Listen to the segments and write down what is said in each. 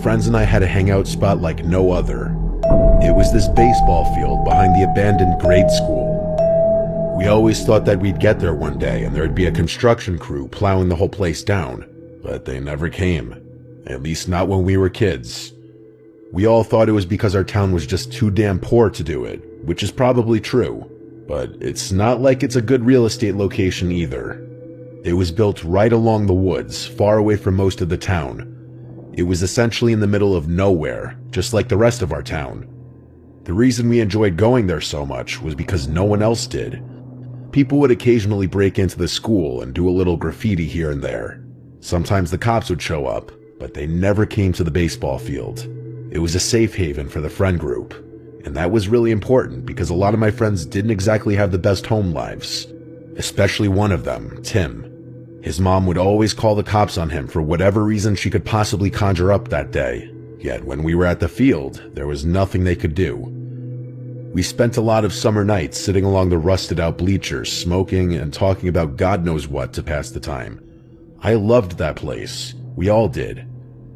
friends and I had a hangout spot like no other. It was this baseball field behind the abandoned grade school. We always thought that we'd get there one day and there'd be a construction crew plowing the whole place down, but they never came. At least not when we were kids. We all thought it was because our town was just too damn poor to do it, which is probably true, but it's not like it's a good real estate location either. It was built right along the woods, far away from most of the town. It was essentially in the middle of nowhere, just like the rest of our town. The reason we enjoyed going there so much was because no one else did. People would occasionally break into the school and do a little graffiti here and there. Sometimes the cops would show up, but they never came to the baseball field. It was a safe haven for the friend group, and that was really important because a lot of my friends didn't exactly have the best home lives, especially one of them, Tim. His mom would always call the cops on him for whatever reason she could possibly conjure up that day, yet when we were at the field, there was nothing they could do. We spent a lot of summer nights sitting along the rusted-out bleachers, smoking and talking about God knows what to pass the time. I loved that place. We all did.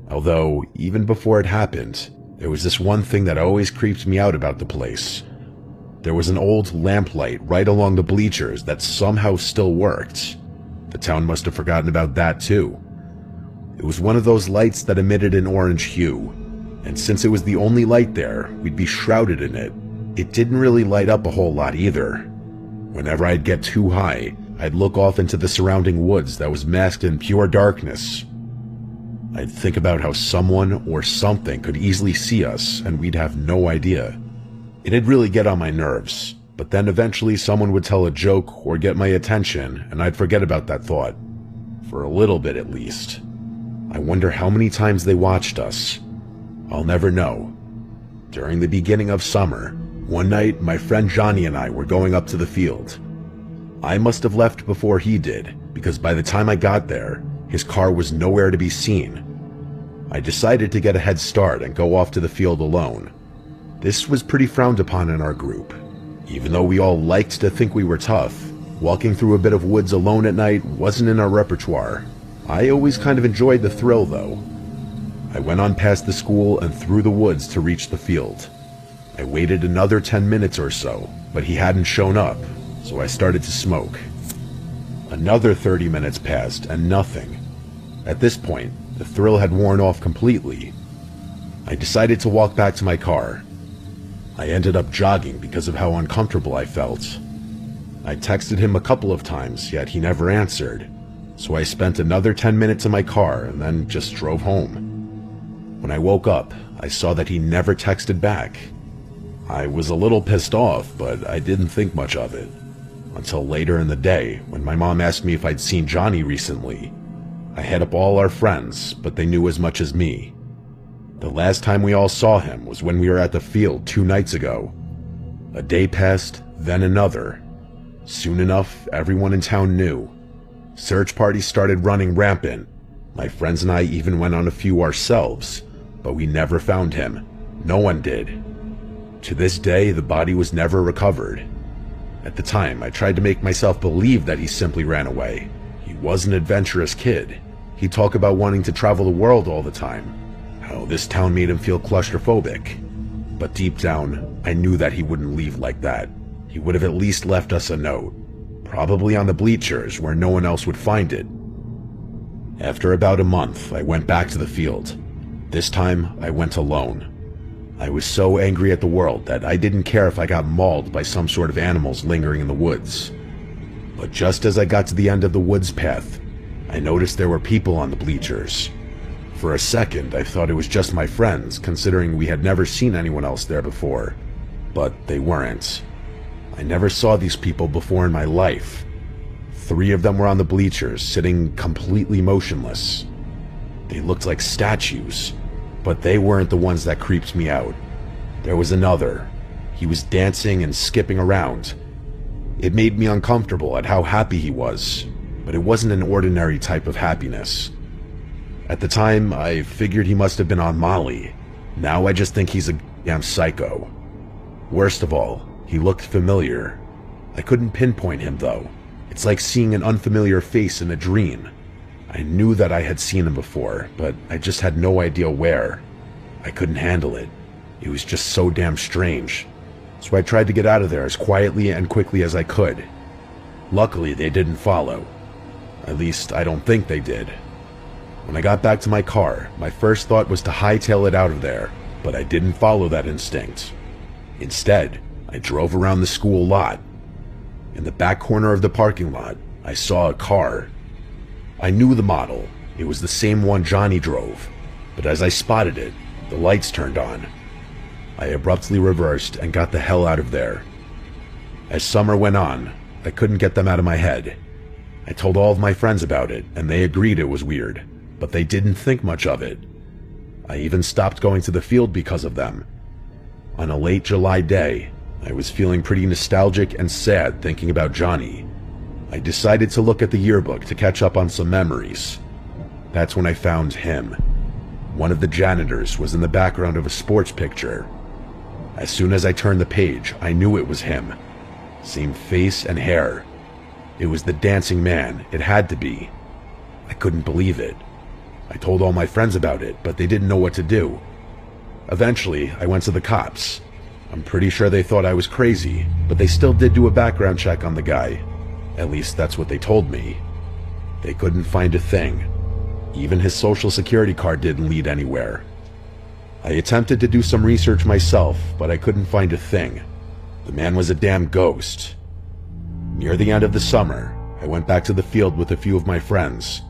Although, even before it happened, there was this one thing that always creeped me out about the place. There was an old lamplight right along the bleachers that somehow still worked. The town must have forgotten about that too. It was one of those lights that emitted an orange hue, and since it was the only light there, we'd be shrouded in it. It didn't really light up a whole lot either. Whenever I'd get too high, I'd look off into the surrounding woods that was masked in pure darkness. I'd think about how someone or something could easily see us and we'd have no idea. It'd really get on my nerves, but then eventually someone would tell a joke or get my attention and I'd forget about that thought. For a little bit at least. I wonder how many times they watched us. I'll never know. During the beginning of summer, one night my friend Johnny and I were going up to the field. I must have left before he did, because by the time I got there, his car was nowhere to be seen. I decided to get a head start and go off to the field alone. This was pretty frowned upon in our group. Even though we all liked to think we were tough, walking through a bit of woods alone at night wasn't in our repertoire. I always kind of enjoyed the thrill though. I went on past the school and through the woods to reach the field. I waited another 10 minutes or so, but he hadn't shown up, so I started to smoke. Another 30 minutes passed and nothing. At this point, the thrill had worn off completely. I decided to walk back to my car. I ended up jogging because of how uncomfortable I felt. I texted him a couple of times, yet he never answered, so I spent another 10 minutes in my car and then just drove home. When I woke up, I saw that he never texted back. I was a little pissed off, but I didn't think much of it. Until later in the day, when my mom asked me if I'd seen Johnny recently. I hit up all our friends, but they knew as much as me. The last time we all saw him was when we were at the field 2 nights ago. A day passed, then another. Soon enough, everyone in town knew. Search parties started running rampant. My friends and I even went on a few ourselves, but we never found him. No one did. To this day, the body was never recovered. At the time, I tried to make myself believe that he simply ran away. He was an adventurous kid. He'd talk about wanting to travel the world all the time, how this town made him feel claustrophobic. But deep down, I knew that he wouldn't leave like that. He would have at least left us a note, probably on the bleachers where no one else would find it. After about a month, I went back to the field. This time, I went alone. I was so angry at the world that I didn't care if I got mauled by some sort of animals lingering in the woods. But just as I got to the end of the woods path, I noticed there were people on the bleachers. For a second, I thought it was just my friends, considering we had never seen anyone else there before. But they weren't. I never saw these people before in my life. 3 of them were on the bleachers, sitting completely motionless. They looked like statues. But they weren't the ones that creeped me out. There was another. He was dancing and skipping around. It made me uncomfortable at how happy he was, but it wasn't an ordinary type of happiness. At the time, I figured he must have been on Molly. Now I just think he's a damn psycho. Worst of all, he looked familiar. I couldn't pinpoint him though. It's like seeing an unfamiliar face in a dream. I knew that I had seen him before, but I just had no idea where. I couldn't handle it. It was just so damn strange. So I tried to get out of there as quietly and quickly as I could. Luckily, they didn't follow. At least, I don't think they did. When I got back to my car, my first thought was to hightail it out of there, but I didn't follow that instinct. Instead, I drove around the school lot. In the back corner of the parking lot, I saw a car. I knew the model. It was the same one Johnny drove, but as I spotted it, the lights turned on. I abruptly reversed and got the hell out of there. As summer went on, I couldn't get them out of my head. I told all of my friends about it, and they agreed it was weird, but they didn't think much of it. I even stopped going to the field because of them. On a late July day, I was feeling pretty nostalgic and sad thinking about Johnny. I decided to look at the yearbook to catch up on some memories. That's when I found him. One of the janitors was in the background of a sports picture. As soon as I turned the page, I knew it was him. Same face and hair. It was the dancing man. It had to be. I couldn't believe it. I told all my friends about it, but they didn't know what to do. Eventually, I went to the cops. I'm pretty sure they thought I was crazy, but they still did do a background check on the guy. At least that's what they told me. They couldn't find a thing. Even his social security card didn't lead anywhere. I attempted to do some research myself, but I couldn't find a thing. The man was a damn ghost. Near the end of the summer, I went back to the field with a few of my friends.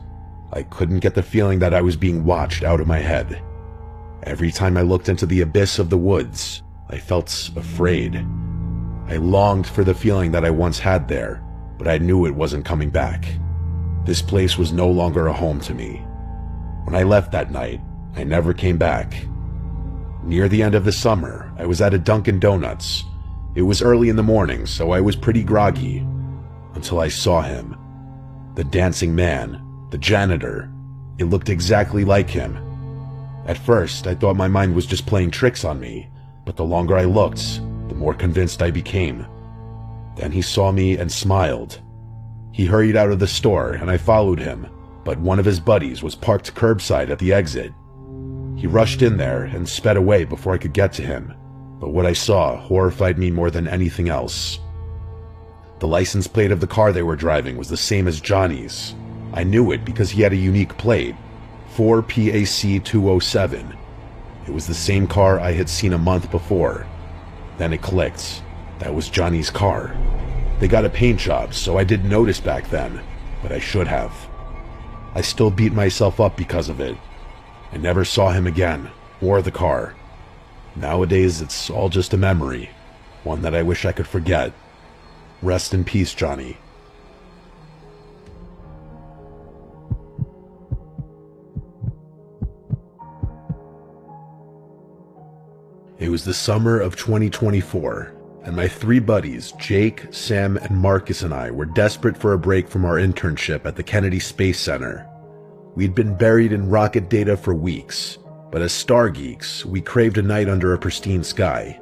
I couldn't get the feeling that I was being watched out of my head. Every time I looked into the abyss of the woods, I felt afraid. I longed for the feeling that I once had there, but I knew it wasn't coming back. This place was no longer a home to me. When I left that night, I never came back. Near the end of the summer, I was at a Dunkin' Donuts. It was early in the morning, so I was pretty groggy. Until I saw him. The dancing man, the janitor. It looked exactly like him. At first, I thought my mind was just playing tricks on me, but the longer I looked, the more convinced I became. Then he saw me and smiled. He hurried out of the store and I followed him, but one of his buddies was parked curbside at the exit. He rushed in there and sped away before I could get to him, but what I saw horrified me more than anything else. The license plate of the car they were driving was the same as Johnny's. I knew it because he had a unique plate, 4PAC207. It was the same car I had seen a month before. Then it clicked. That was Johnny's car. They got a paint job, so I didn't notice back then, but I should have. I still beat myself up because of it. I never saw him again, or the car. Nowadays, it's all just a memory, one that I wish I could forget. Rest in peace, Johnny. It was the summer of 2024, and my three buddies, Jake, Sam, and Marcus and I were desperate for a break from our internship at the Kennedy Space Center. We'd been buried in rocket data for weeks, but as star geeks, we craved a night under a pristine sky.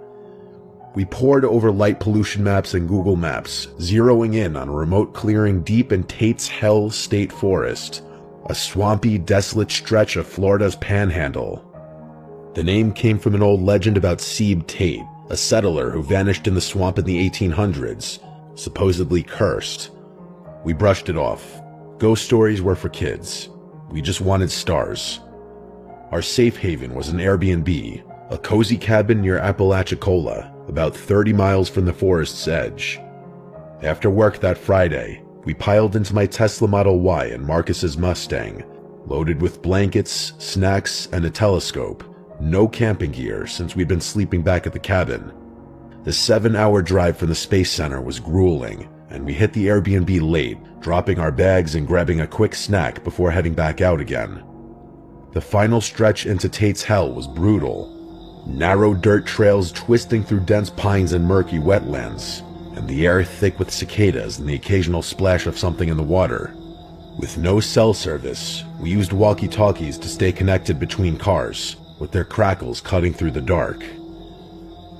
We pored over light pollution maps and Google Maps, zeroing in on a remote clearing deep in Tate's Hell State Forest, a swampy, desolate stretch of Florida's Panhandle. The name came from an old legend about Sebe Tate, a settler who vanished in the swamp in the 1800s, supposedly cursed. We brushed it off. Ghost stories were for kids. We just wanted stars. Our safe haven was an Airbnb, a cozy cabin near Apalachicola, about 30 miles from the forest's edge. After work that Friday, we piled into my Tesla Model Y and Marcus's Mustang, loaded with blankets, snacks, and a telescope. No camping gear since we'd been sleeping back at the cabin. The 7-hour drive from the Space Center was grueling, and we hit the Airbnb late, dropping our bags and grabbing a quick snack before heading back out again. The final stretch into Tate's Hell was brutal. Narrow dirt trails twisting through dense pines and murky wetlands, and the air thick with cicadas and the occasional splash of something in the water. With no cell service, we used walkie-talkies to stay connected between cars, with their crackles cutting through the dark.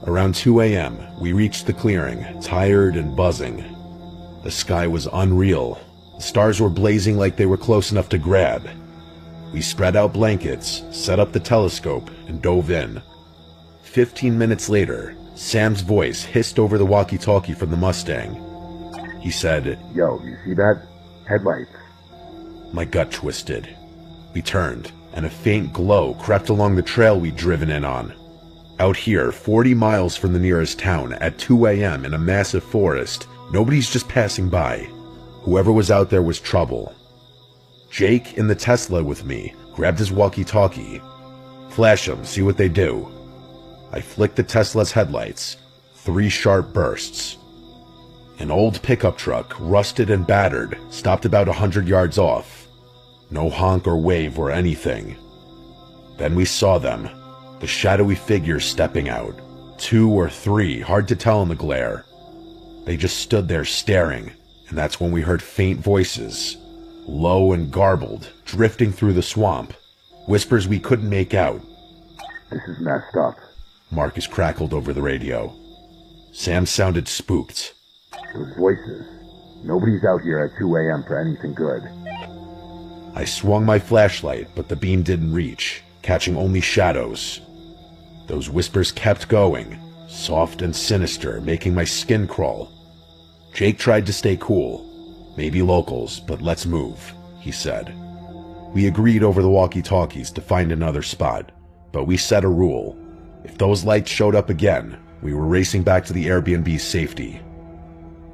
Around 2 a.m., we reached the clearing, tired and buzzing. The sky was unreal. The stars were blazing like they were close enough to grab. We spread out blankets, set up the telescope, and dove in. 15 minutes later, Sam's voice hissed over the walkie-talkie from the Mustang. He said, "Yo, you see that? Headlights." My gut twisted. We turned, and a faint glow crept along the trail we'd driven in on. Out here, 40 miles from the nearest town, at 2 a.m. in a massive forest, nobody's just passing by. Whoever was out there was trouble. Jake, in the Tesla with me, grabbed his walkie-talkie. "Flash them, see what they do." I flicked the Tesla's headlights. 3 sharp bursts. An old pickup truck, rusted and battered, stopped about 100 yards off. No honk or wave or anything. Then we saw them, the shadowy figures stepping out. 2 or 3, hard to tell in the glare. They just stood there staring, and that's when we heard faint voices, low and garbled, drifting through the swamp. Whispers we couldn't make out. "This is messed up." Marcus crackled over the radio. Sam sounded spooked. "Those voices. Nobody's out here at 2 a.m. for anything good." I swung my flashlight, but the beam didn't reach, catching only shadows. Those whispers kept going, soft and sinister, making my skin crawl. Jake tried to stay cool. "Maybe locals, but let's move," he said. We agreed over the walkie-talkies to find another spot, but we set a rule. If those lights showed up again, we were racing back to the Airbnb's safety.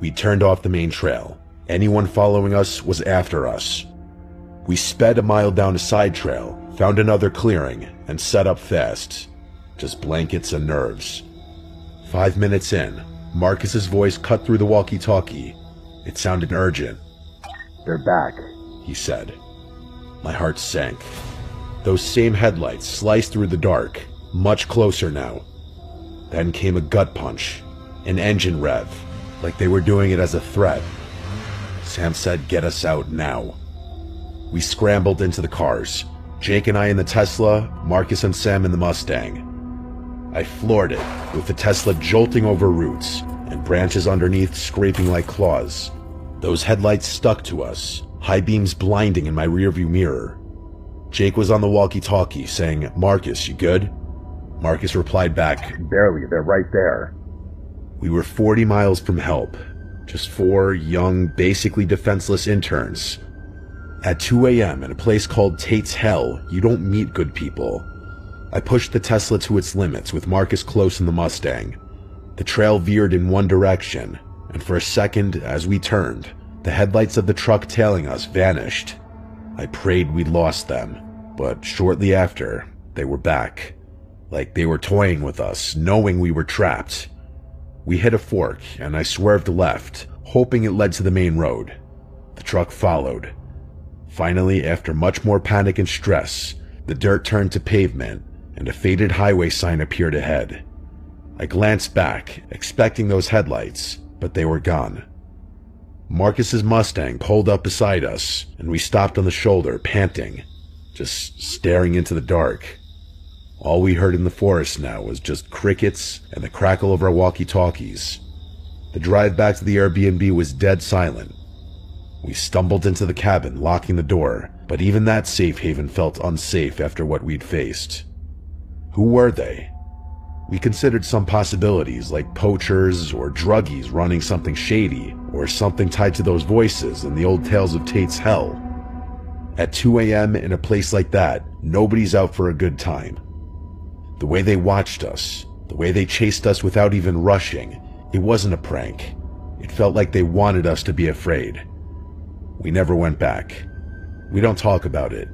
We turned off the main trail. Anyone following us was after us. We sped a mile down a side trail, found another clearing, and set up fast. Just blankets and nerves. 5 minutes in, Marcus's voice cut through the walkie-talkie. It sounded urgent. "They're back," he said. My heart sank. Those same headlights sliced through the dark, much closer now. Then came a gut punch, an engine rev, like they were doing it as a threat. Sam said, "Get us out now." We scrambled into the cars, Jake and I in the Tesla, Marcus and Sam in the Mustang. I floored it, with the Tesla jolting over roots, and branches underneath scraping like claws. Those headlights stuck to us, high beams blinding in my rearview mirror. Jake was on the walkie-talkie saying, "Marcus, you good?" Marcus replied back, "Barely, they're right there." We were 40 miles from help, just 4 young, basically defenseless interns. At 2 a.m. in a place called Tate's Hell, you don't meet good people. I pushed the Tesla to its limits with Marcus close in the Mustang. The trail veered in one direction, and for a second, as we turned, the headlights of the truck tailing us vanished. I prayed we'd lost them, but shortly after, they were back. Like they were toying with us, knowing we were trapped. We hit a fork, and I swerved left, hoping it led to the main road. The truck followed. Finally, after much more panic and stress, the dirt turned to pavement, and a faded highway sign appeared ahead. I glanced back, expecting those headlights, but they were gone. Marcus's Mustang pulled up beside us, and we stopped on the shoulder, panting, just staring into the dark. All we heard in the forest now was just crickets and the crackle of our walkie-talkies. The drive back to the Airbnb was dead silent. We stumbled into the cabin, locking the door, but even that safe haven felt unsafe after what we'd faced. Who were they? We considered some possibilities, like poachers or druggies running something shady, or something tied to those voices in the old tales of Tate's Hell. At 2 a.m. in a place like that, nobody's out for a good time. The way they watched us, the way they chased us without even rushing, it wasn't a prank. It felt like they wanted us to be afraid. We never went back. We don't talk about it.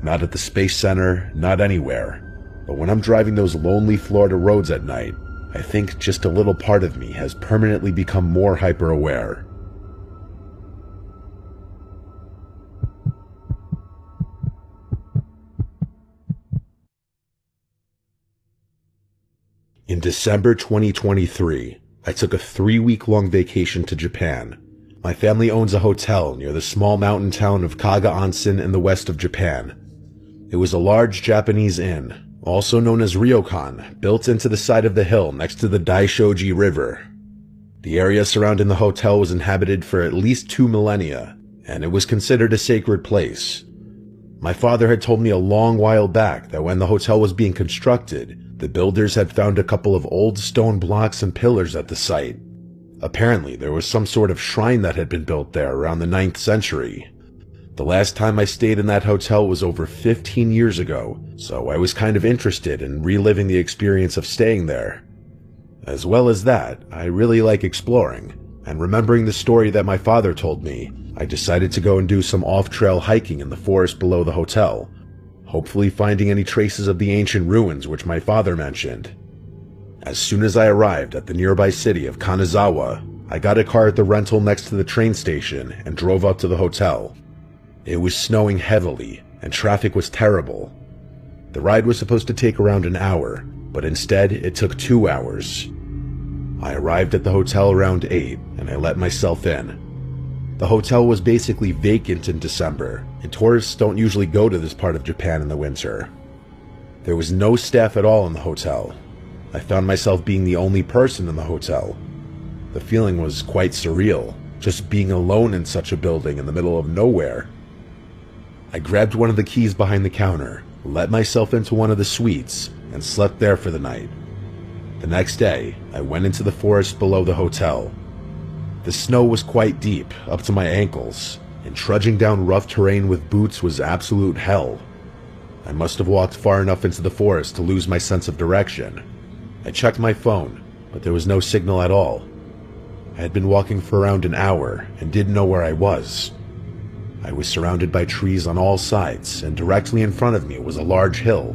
Not at the Space Center, not anywhere. But when I'm driving those lonely Florida roads at night, I think just a little part of me has permanently become more hyper-aware. In December 2023, I took a 3-week-long vacation to Japan. My family owns a hotel near the small mountain town of Kaga Onsen in the west of Japan. It was a large Japanese inn, also known as ryokan, built into the side of the hill next to the Daishoji River. The area surrounding the hotel was inhabited for at least 2 millennia, and it was considered a sacred place. My father had told me a long while back that when the hotel was being constructed, the builders had found a couple of old stone blocks and pillars at the site. Apparently, there was some sort of shrine that had been built there around the 9th century. The last time I stayed in that hotel was over 15 years ago, so I was kind of interested in reliving the experience of staying there. As well as that, I really like exploring, and remembering the story that my father told me, I decided to go and do some off-trail hiking in the forest below the hotel, hopefully finding any traces of the ancient ruins which my father mentioned. As soon as I arrived at the nearby city of Kanazawa, I got a car at the rental next to the train station and drove up to the hotel. It was snowing heavily, and traffic was terrible. The ride was supposed to take around an hour, but instead it took 2 hours. I arrived at the hotel around 8, and I let myself in. The hotel was basically vacant in December, and tourists don't usually go to this part of Japan in the winter. There was no staff at all in the hotel. I found myself being the only person in the hotel. The feeling was quite surreal, just being alone in such a building in the middle of nowhere. I grabbed one of the keys behind the counter, let myself into one of the suites, and slept there for the night. The next day, I went into the forest below the hotel. The snow was quite deep, up to my ankles, and trudging down rough terrain with boots was absolute hell. I must have walked far enough into the forest to lose my sense of direction. I checked my phone, but there was no signal at all. I had been walking for around an hour and didn't know where I was. I was surrounded by trees on all sides, and directly in front of me was a large hill.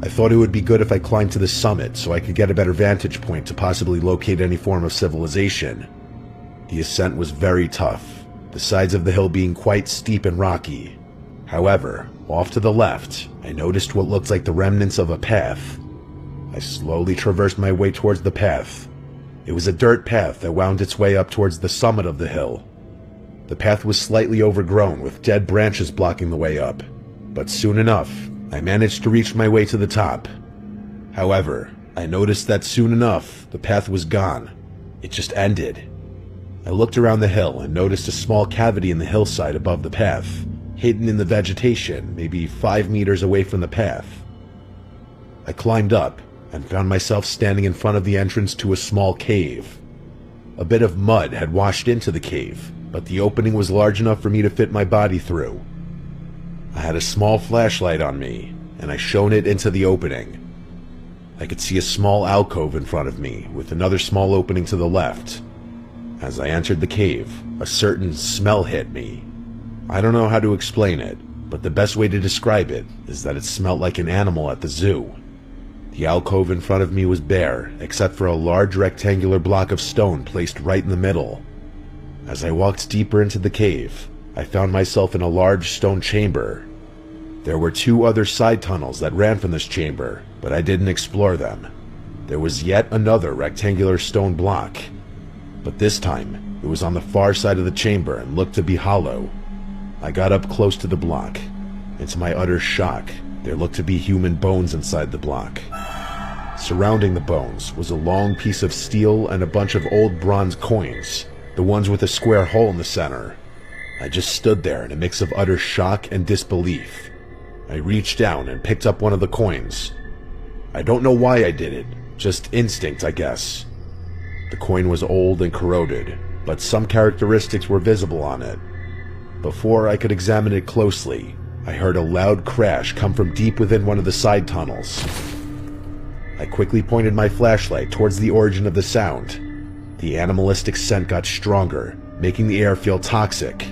I thought it would be good if I climbed to the summit so I could get a better vantage point to possibly locate any form of civilization. The ascent was very tough, the sides of the hill being quite steep and rocky. However, off to the left, I noticed what looked like the remnants of a path. I slowly traversed my way towards the path. It was a dirt path that wound its way up towards the summit of the hill. The path was slightly overgrown with dead branches blocking the way up, but soon enough, I managed to reach my way to the top. However, I noticed that soon enough, the path was gone. It just ended. I looked around the hill and noticed a small cavity in the hillside above the path, hidden in the vegetation, maybe 5 meters away from the path. I climbed up and found myself standing in front of the entrance to a small cave. A bit of mud had washed into the cave, but the opening was large enough for me to fit my body through. I had a small flashlight on me, and I shone it into the opening. I could see a small alcove in front of me, with another small opening to the left. As I entered the cave, a certain smell hit me. I don't know how to explain it, but the best way to describe it is that it smelled like an animal at the zoo. The alcove in front of me was bare, except for a large rectangular block of stone placed right in the middle. As I walked deeper into the cave, I found myself in a large stone chamber. There were 2 other side tunnels that ran from this chamber, but I didn't explore them. There was yet another rectangular stone block, but this time it was on the far side of the chamber and looked to be hollow. I got up close to the block, and to my utter shock, there looked to be human bones inside the block. Surrounding the bones was a long piece of steel and a bunch of old bronze coins, the ones with a square hole in the center. I just stood there in a mix of utter shock and disbelief. I reached down and picked up one of the coins. I don't know why I did it, just instinct, I guess. The coin was old and corroded, but some characteristics were visible on it. Before I could examine it closely, I heard a loud crash come from deep within one of the side tunnels. I quickly pointed my flashlight towards the origin of the sound. The animalistic scent got stronger, making the air feel toxic.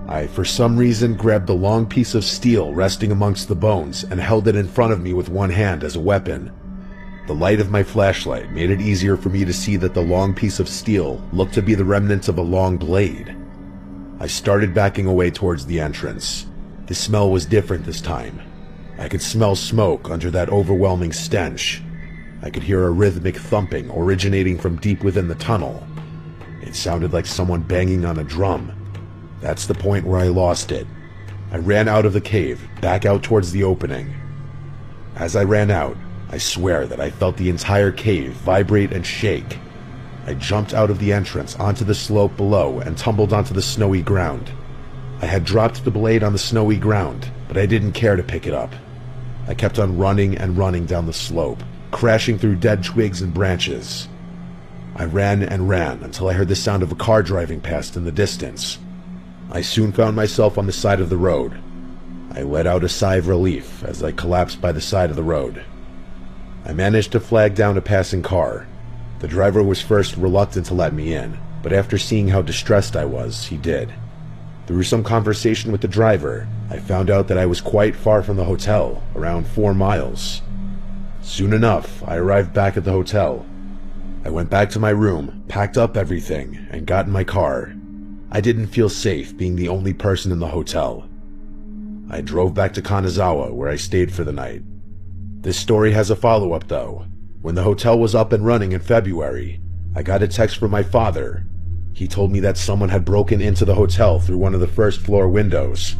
I, for some reason, grabbed the long piece of steel resting amongst the bones and held it in front of me with one hand as a weapon. The light of my flashlight made it easier for me to see that the long piece of steel looked to be the remnants of a long blade. I started backing away towards the entrance. The smell was different this time. I could smell smoke under that overwhelming stench. I could hear a rhythmic thumping originating from deep within the tunnel. It sounded like someone banging on a drum. That's the point where I lost it. I ran out of the cave, back out towards the opening. As I ran out, I swear that I felt the entire cave vibrate and shake. I jumped out of the entrance onto the slope below and tumbled onto the snowy ground. I had dropped the blade on the snowy ground, but I didn't care to pick it up. I kept on running and running down the slope, crashing through dead twigs and branches. I ran and ran until I heard the sound of a car driving past in the distance. I soon found myself on the side of the road. I let out a sigh of relief as I collapsed by the side of the road. I managed to flag down a passing car. The driver was first reluctant to let me in, but after seeing how distressed I was, he did. Through some conversation with the driver, I found out that I was quite far from the hotel, around 4 miles. Soon enough, I arrived back at the hotel. I went back to my room, packed up everything, and got in my car. I didn't feel safe being the only person in the hotel. I drove back to Kanazawa, where I stayed for the night. This story has a follow-up though. When the hotel was up and running in February, I got a text from my father. He told me that someone had broken into the hotel through one of the first-floor windows.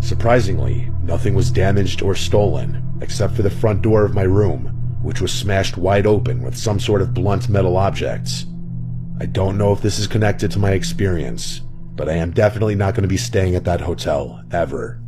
Surprisingly, nothing was damaged or stolen, except for the front door of my room, which was smashed wide open with some sort of blunt metal objects. I don't know if this is connected to my experience, but I am definitely not going to be staying at that hotel, ever.